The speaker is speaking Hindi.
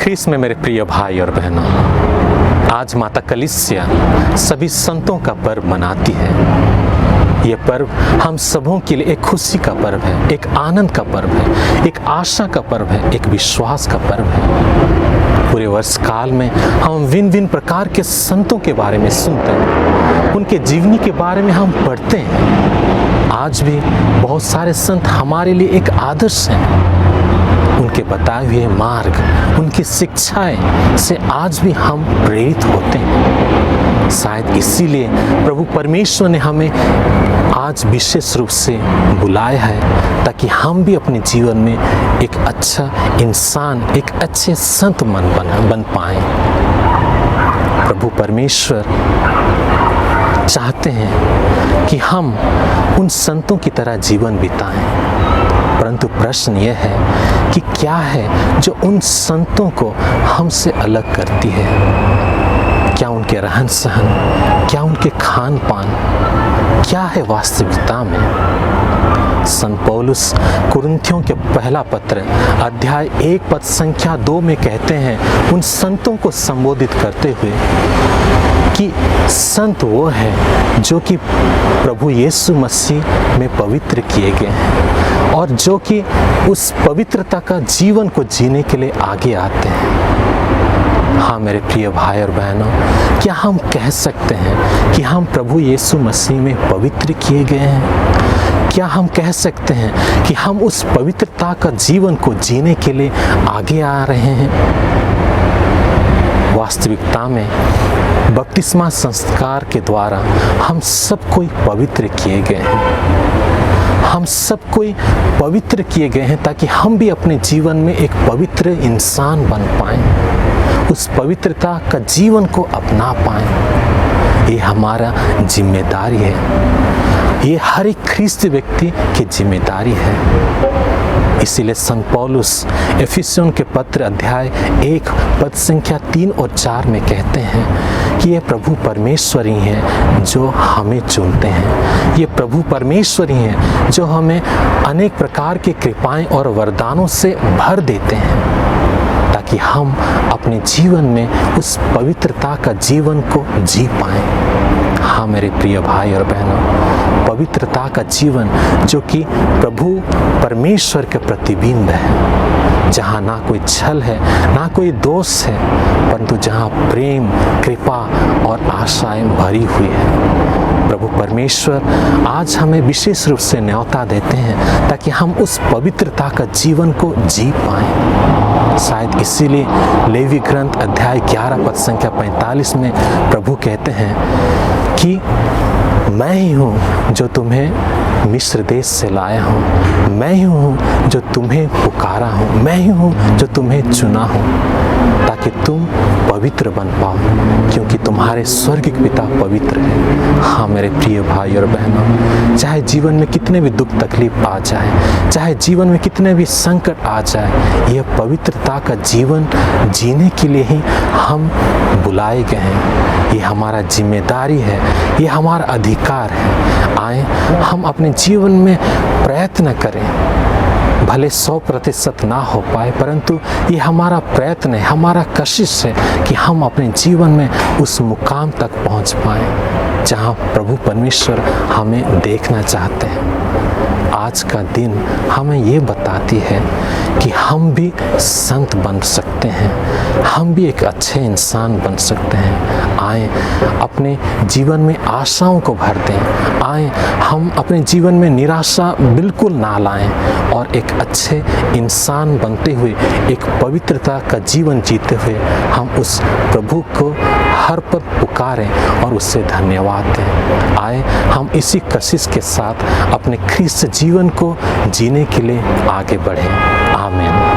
ख्रीस्त में मेरे प्रिय भाई और बहनों, आज माता कलीसिया सभी संतों का पर्व मनाती है। ये पर्व हम सबों के लिए एक खुशी का पर्व है, एक आनंद का पर्व है, एक आशा का पर्व है, एक विश्वास का पर्व है। पूरे वर्ष काल में हम भिन्न भिन्न प्रकार के संतों के बारे में सुनते हैं, उनके जीवनी के बारे में हम पढ़ते हैं। आज भी बहुत सारे संत हमारे लिए एक आदर्श हैं। उनके बताए हुए मार्ग, उनकी शिक्षाएं से आज भी हम प्रेरित होते हैं। शायद इसीलिए प्रभु परमेश्वर ने हमें आज विशेष रूप से बुलाया है, ताकि हम भी अपने जीवन में एक अच्छा इंसान, एक अच्छे संत बन पाएं। प्रभु परमेश्वर चाहते हैं कि हम उन संतों की तरह जीवन बिताएं, परंतु प्रश्न यह है कि क्या है जो उन संतों को हमसे अलग करती है? क्या उनके रहन सहन, क्या उनके खान पान, क्या है वास्तविकता में? संत पौलुस कुरिन्थियों के पहला पत्र अध्याय 1 पद संख्या 2 में कहते हैं, उन संतों को संबोधित करते हुए कि संत वो है जो कि प्रभु यीशु मसीह में पवित्र किए गए हैं और जो कि उस पवित्रता का जीवन को जीने के लिए आगे आते हैं। हाँ मेरे प्रिय भाई और बहनों, क्या हम कह सकते हैं कि हम प्रभु यीशु मसीह में पवित्र किए गए हैं? क्या हम कह सकते हैं कि हम उस पवित्रता का जीवन को जीने के लिए आगे आ रहे हैं? वास्तविकता में बपतिस्मा संस्कार के द्वारा हम सब कोई पवित्र किए गए हैं। हम सब कोई पवित्र किए गए हैं ताकि हम भी अपने जीवन में एक पवित्र इंसान बन पाएं, उस पवित्रता का जीवन को अपना पाएं। ये हमारा जिम्मेदारी है, ये हर एक ख्रिस्ती व्यक्ति की जिम्मेदारी है। इसीलिए संत पौलुस एफिसियों के पत्र अध्याय 1 पद संख्या 3 और 4 में कहते हैं कि ये प्रभु परमेश्वर ही हैं जो हमें चुनते हैं। ये प्रभु परमेश्वर ही हैं जो हमें अनेक प्रकार की कृपाएं और वरदानों से भर देते हैं, ताकि हम अपने जीवन में उस पवित्रता का जीवन को जी पाएं। हाँ मेरे प्रिय भाई और बहनों, पवित्रता का जीवन जो कि प्रभु परमेश्वर के प्रतिबिंब है, जहाँ ना कोई छल है, ना कोई दोष है, परंतु जहाँ प्रेम, कृपा और आशाएं भरी हुई है। प्रभु परमेश्वर आज हमें विशेष रूप से न्योता देते हैं ताकि हम उस पवित्रता का जीवन को जी पाएं। शायद इसीलिए लेवी ग्रंथ अध्याय 11 पद संख्या 45 में प्रभु कहते हैं कि मैं ही हूँ जो तुम्हें मिस्र देश से लाया हूँ, मैं ही हूँ जो तुम्हें पुकारा हूँ, मैं ही हूँ जो तुम्हें चुना हूँ, ताकि तुम पवित्र बन पाओ, क्योंकि तुम्हारे स्वर्गिक पिता पवित्र है। हाँ मेरे प्रिय भाई और बहनों, चाहे जीवन में कितने भी दुख तकलीफ आ जाए, चाहे जीवन में कितने भी संकट आ जाए, यह पवित्रता का जीवन जीने के लिए ही हम बुलाए गए हैं। ये हमारा जिम्मेदारी है, ये हमारा अधिकार है। आए हम अपने जीवन में प्रयत्न करें, भले 100% ना हो पाए, परंतु ये हमारा प्रयत्न है, हमारा कोशिश है कि हम अपने जीवन में उस मुकाम तक पहुंच पाएं जहां प्रभु परमेश्वर हमें देखना चाहते हैं। आज का दिन हमें ये बताती है कि हम भी संत बन सकते हैं, हम भी एक अच्छे इंसान बन सकते हैं। आए अपने जीवन में आशाओं को भर दें, आए हम अपने जीवन में निराशा बिल्कुल ना लाएं और एक अच्छे इंसान बनते हुए, एक पवित्रता का जीवन जीते हुए हम उस प्रभु को हर पल पुकारें और उससे धन्यवाद दें। आए हम इसी कोशिश के साथ अपने ख्रिस्त जीवन को जीने के लिए आगे बढ़ें। आमीन।